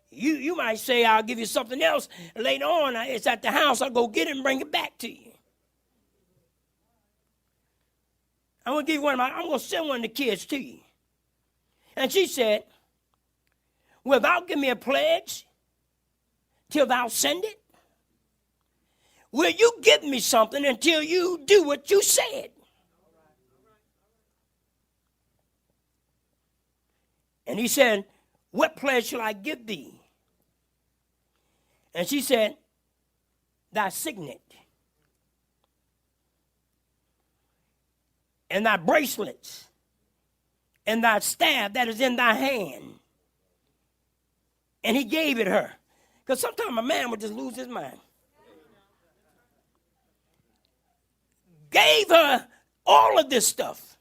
You might say, I'll give you something else. Later on, it's at the house. I'll go get it and bring it back to you. I'm going to give you I'm going to send one of the kids to you. And she said, well, thou give me a pledge till thou send it. Will you give me something until you do what you said? And he said, what pledge shall I give thee? And she said, thy signet and thy bracelets and thy staff that is in thy hand. And he gave it her. Because sometimes a man would just lose his mind. Gave her all of this stuff.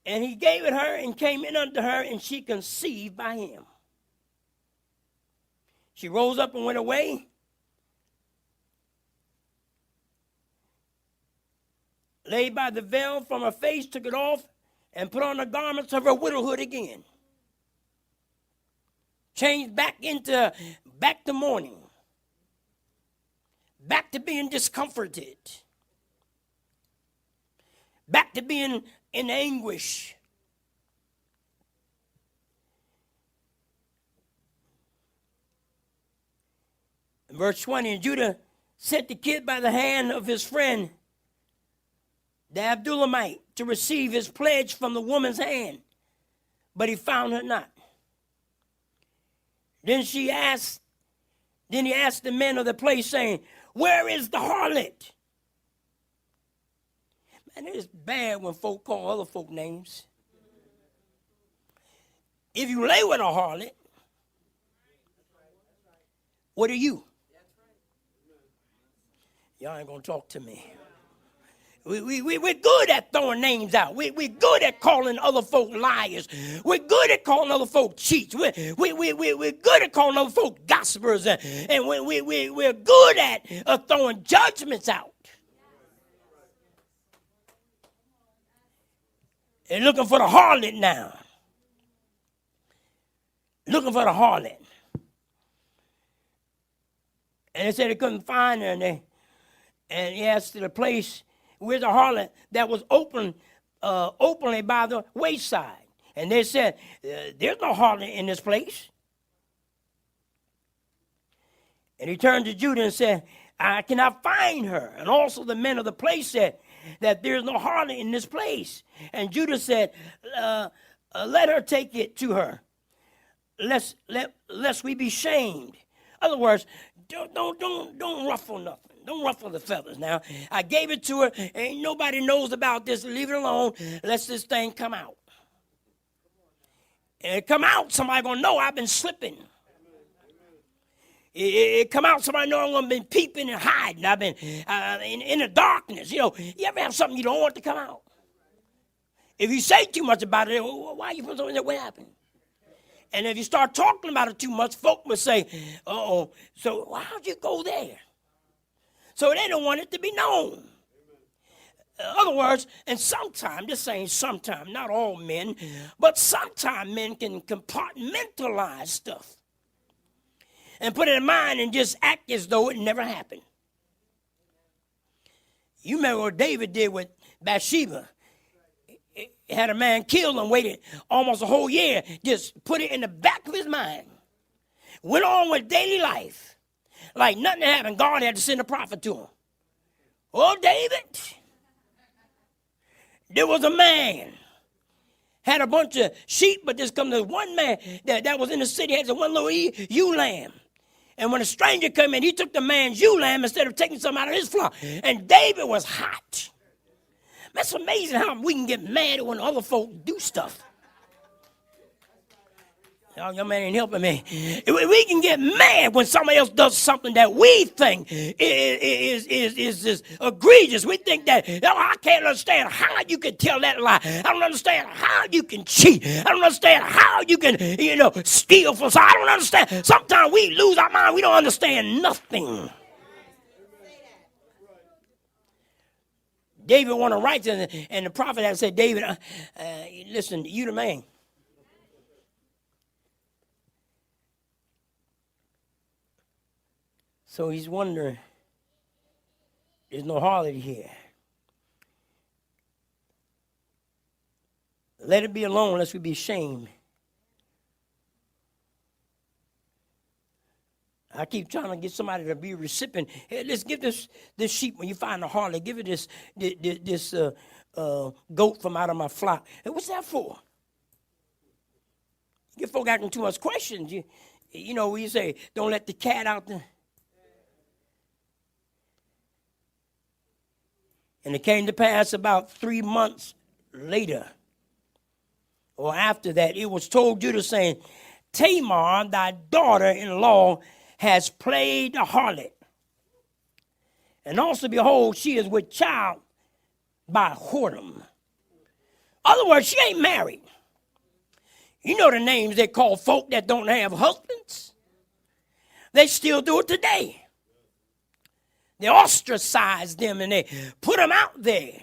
And he gave it her and came in unto her, and she conceived by him. She rose up and went away. Laid by the veil from her face, took it off, and put on the garments of her widowhood again. Changed back to mourning. Back to being discomforted. Back to being in anguish. In verse 20, and Judah sent the kid by the hand of his friend, the Abdullamite, to receive his pledge from the woman's hand, but he found her not. Then he asked the men of the place, saying, where is the harlot? Man, it is bad when folk call other folk names. If you lay with a harlot, what are you? Y'all ain't going to talk to me. We're good at throwing names out. We're good at calling other folk liars. We're good at calling other folk cheats. We're good at calling other folk gossipers. And we're good at throwing judgments out. And looking for the harlot now. Looking for the harlot. And they said they couldn't find her. And he asked to the place, where's the harlot that was openly by the wayside? And they said, there's no harlot in this place. And he turned to Judah and said, I cannot find her. And also the men of the place said that there's no harlot in this place. And Judah said, let her take it to her, lest we be shamed. In other words, don't ruffle nothing. Don't ruffle the feathers now. I gave it to her. Ain't nobody knows about this. Leave it alone. Let this thing come out. And it come out, somebody going to know I've been slipping. It come out, somebody know I've been peeping and hiding. I've been in the darkness. You know, you ever have something you don't want to come out? If you say too much about it, why are you putting something there? What happened? And if you start talking about it too much, folk will say, uh-oh, so how'd you go there? So they don't want it to be known. In other words, and sometimes, just saying sometimes, not all men, but sometimes men can compartmentalize stuff and put it in mind and just act as though it never happened. You remember what David did with Bathsheba. He had a man killed and waited almost a whole year, just put it in the back of his mind. Went on with daily life. Like nothing happened. God had to send a prophet to him. Oh, David. There was a man. Had a bunch of sheep, but just come to one man that was in the city, had one little ewe lamb. And when a stranger came in, he took the man's ewe lamb instead of taking some out of his flock. And David was hot. That's amazing how we can get mad when other folk do stuff. Y'all man ain't helping me. We can get mad when somebody else does something that we think is egregious. We think that, I can't understand how you can tell that lie. I don't understand how you can cheat. I don't understand how you can, steal from someone. I don't understand. Sometimes we lose our mind. We don't understand nothing. David wanted to write, and the prophet had said, David, listen, you the man. So he's wondering, there's no harlot here. Let it be alone, lest we be ashamed. I keep trying to get somebody to be a recipient. Hey, let's give this sheep, when you find a harlot, give it this goat from out of my flock. Hey, what's that for? You get folk asking too much questions. You know, when you say, don't let the cat out there. And it came to pass about 3 months later, or after that, it was told Judah, saying, Tamar, thy daughter-in-law, has played the harlot. And also, behold, she is with child by whoredom. Other words, she ain't married. You know the names they call folk that don't have husbands? They still do it today. They ostracize them and they put them out there.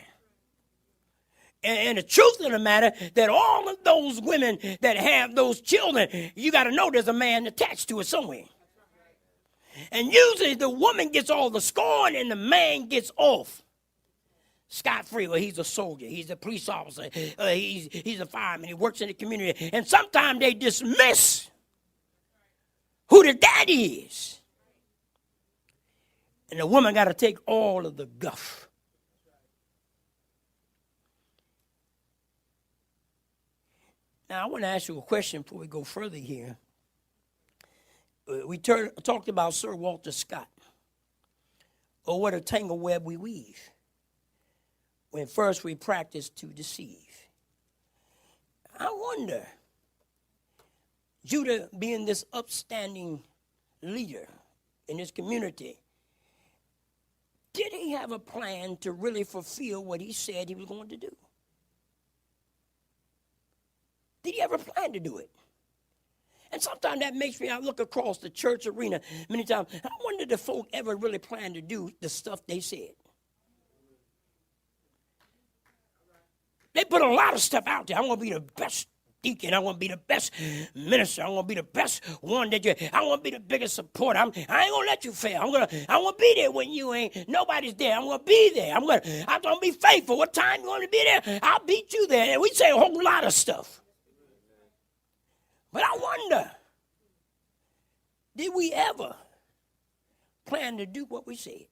And the truth of the matter, that all of those women that have those children, you got to know there's a man attached to it somewhere. And usually the woman gets all the scorn and the man gets off scot-free. Well, he's a soldier. He's a police officer. He's a fireman. He works in the community. And sometimes they dismiss who the daddy is. And the woman got to take all of the guff. Now, I want to ask you a question before we go further here. We talked about Sir Walter Scott. Oh, what a tangled web we weave when first we practice to deceive. I wonder, Judah being this upstanding leader in his community, did he have a plan to really fulfill what he said he was going to do? Did he ever plan to do it? And sometimes that makes me, I look across the church arena many times, I wonder if folk ever really planned to do the stuff they said. They put a lot of stuff out there. I'm going to be the best deacon. I'm going to be the best minister. I'm going to be the best one that you, I'm going to be the biggest supporter. I ain't going to let you fail. I'm going to be there when you ain't, nobody's there. I'm going to be there. I'm going to be faithful. What time you going to be there? I'll beat you there. And we say a whole lot of stuff. But I wonder, did we ever plan to do what we said?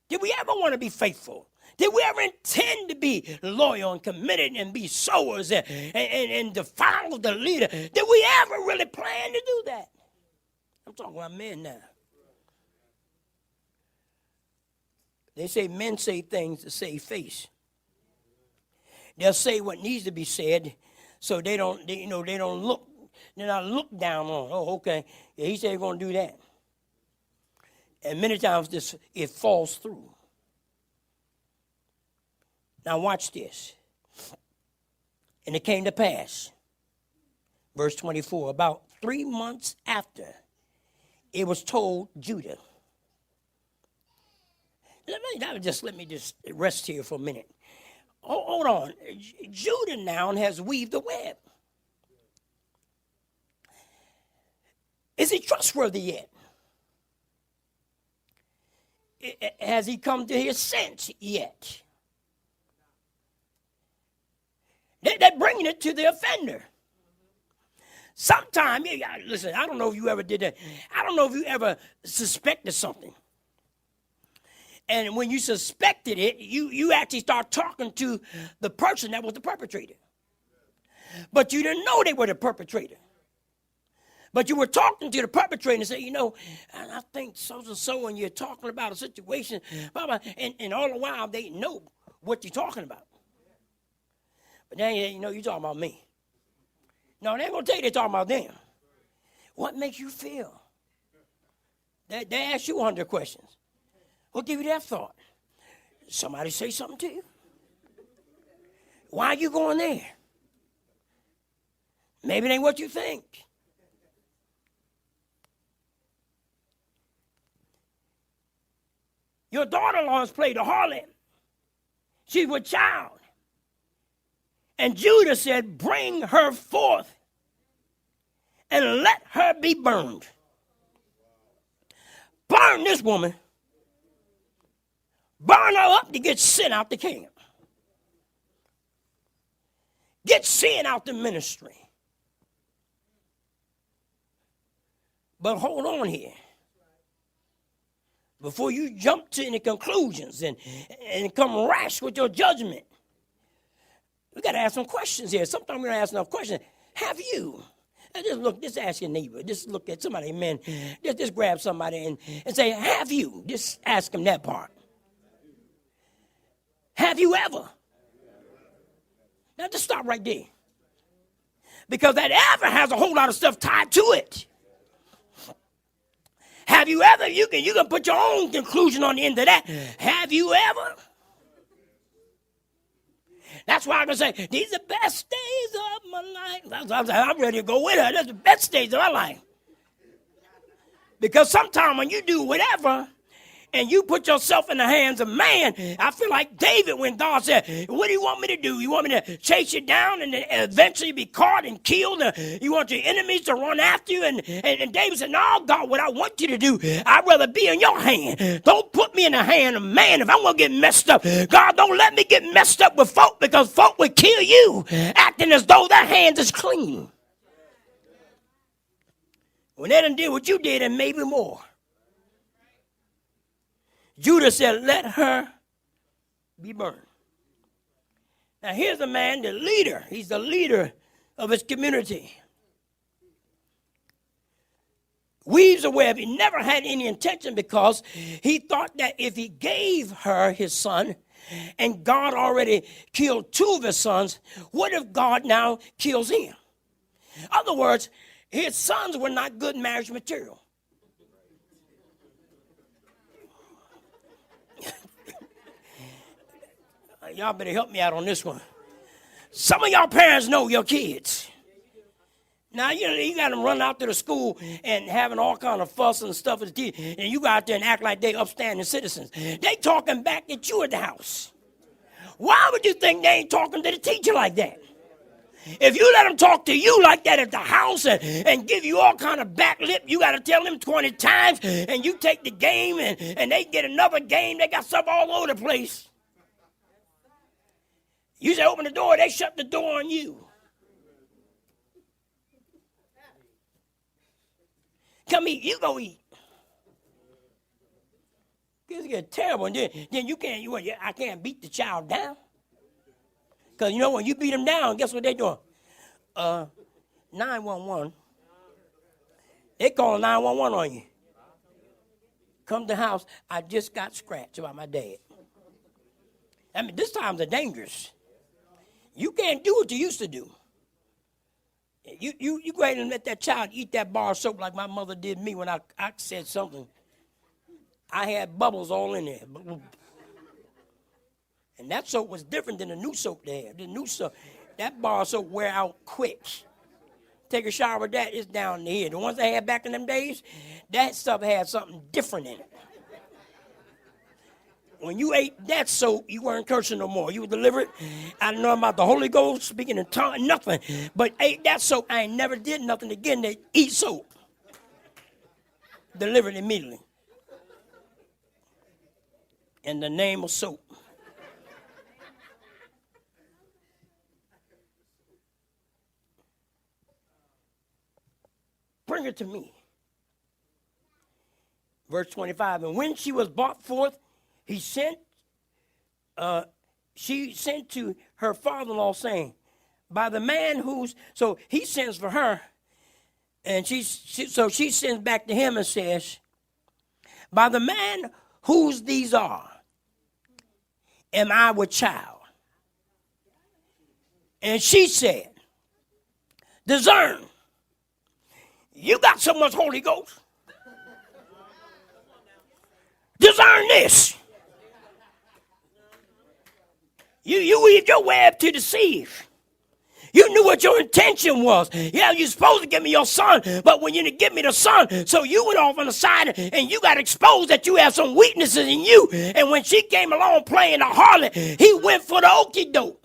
Did we ever want to be faithful? Did we ever intend to be loyal and committed and be sowers and to follow the leader? Did we ever really plan to do that? I'm talking about men now. They say men say things to save face. They'll say what needs to be said, so they don't look, they're not looked down on. Oh, okay, yeah, he said he's going to do that. And many times it falls through. Now watch this. And it came to pass, verse 24, about 3 months after it was told Judah. Let me just rest here for a minute. Hold on. Judah now has weaved the web. Is he trustworthy yet? Has he come to his sense yet? They're bringing it to the offender. Sometimes, listen, I don't know if you ever did that. I don't know if you ever suspected something. And when you suspected it, you actually start talking to the person that was the perpetrator. But you didn't know they were the perpetrator. But you were talking to the perpetrator and say, I think so-and-so, and you're talking about a situation, and all the while they know what you're talking about. But then, you're talking about me. No, they ain't going to tell you they're talking about them. What makes you feel? They ask you 100 questions. What give you that thought? Somebody say something to you? Why are you going there? Maybe it ain't what you think. Your daughter-in-law has played a harlot. She's with child. And Judah said, bring her forth and let her be burned. Burn this woman. Burn her up to get sin out the camp. Get sin out the ministry. But hold on here. Before you jump to any conclusions and come rash with your judgment, we got to ask some questions here. Sometimes we're going to ask enough questions. Have you? Just ask your neighbor. Just look at somebody, man. Just grab somebody and say, have you? Just ask them that part. Have you ever? Now just stop right there. Because that ever has a whole lot of stuff tied to it. Have you ever? You can put your own conclusion on the end of that. Have you ever? That's why I'm going to say, these are the best days of my life. I'm ready to go with her. That's the best days of my life. Because sometimes when you do whatever, and you put yourself in the hands of man, I feel like David when God said, what do you want me to do? You want me to chase you down and then eventually be caught and killed? You want your enemies to run after you? And David said, no, God, what I want you to do, I'd rather be in your hand. Don't put me in the hand of man if I'm going to get messed up. God, don't let me get messed up with folk because folk would kill you, acting as though their hands is clean. When they done did what you did and maybe more. Judah said, let her be burned. Now here's a man, the leader. He's the leader of his community. Weaves a web. He never had any intention because he thought that if he gave her his son, and God already killed two of his sons, what if God now kills him? In other words, his sons were not good marriage material. Y'all better help me out on this one. Some of y'all parents know your kids. Now, you got them running out to the school and having all kind of fuss and stuff with the teacher, and you go out there and act like they upstanding citizens. They talking back at you at the house. Why would you think they ain't talking to the teacher like that? If you let them talk to you like that at the house and give you all kind of back lip, you got to tell them 20 times, and you take the game and they get another game. They got stuff all over the place. You say open the door, they shut the door on you. Come eat, you go eat. This get terrible, and then I can't beat the child down. Because you know when you beat them down, guess what they're doing? 911. They call 911 on you. Come to the house, I just got scratched about my dad. I mean, this times are dangerous. You can't do what you used to do. You go ahead and let that child eat that bar of soap like my mother did me when I said something. I had bubbles all in there. And that soap was different than the new soap they had. The new soap, that bar of soap wear out quick. Take a shower with that, it's down here. The ones they had back in them days, that stuff had something different in it. When you ate that soap, you weren't cursing no more. You were delivered. I don't know about the Holy Ghost, speaking in tongues, nothing. But ate that soap, I ain't never did nothing again. They eat soap. Delivered immediately. In the name of soap. Bring it to me. Verse 25, and when she was brought forth, she sent to her father-in-law saying, by the man so he sends for her, and she sends back to him and says, by the man whose these are, am I with child? And she said, discern. You got so much Holy Ghost. Discern this. You weave your web to deceive. You knew what your intention was. Yeah, you're supposed to give me your son, but when you didn't give me the son, so you went off on the side and you got exposed that you have some weaknesses in you. And when she came along playing the harlot, he went for the okie doke.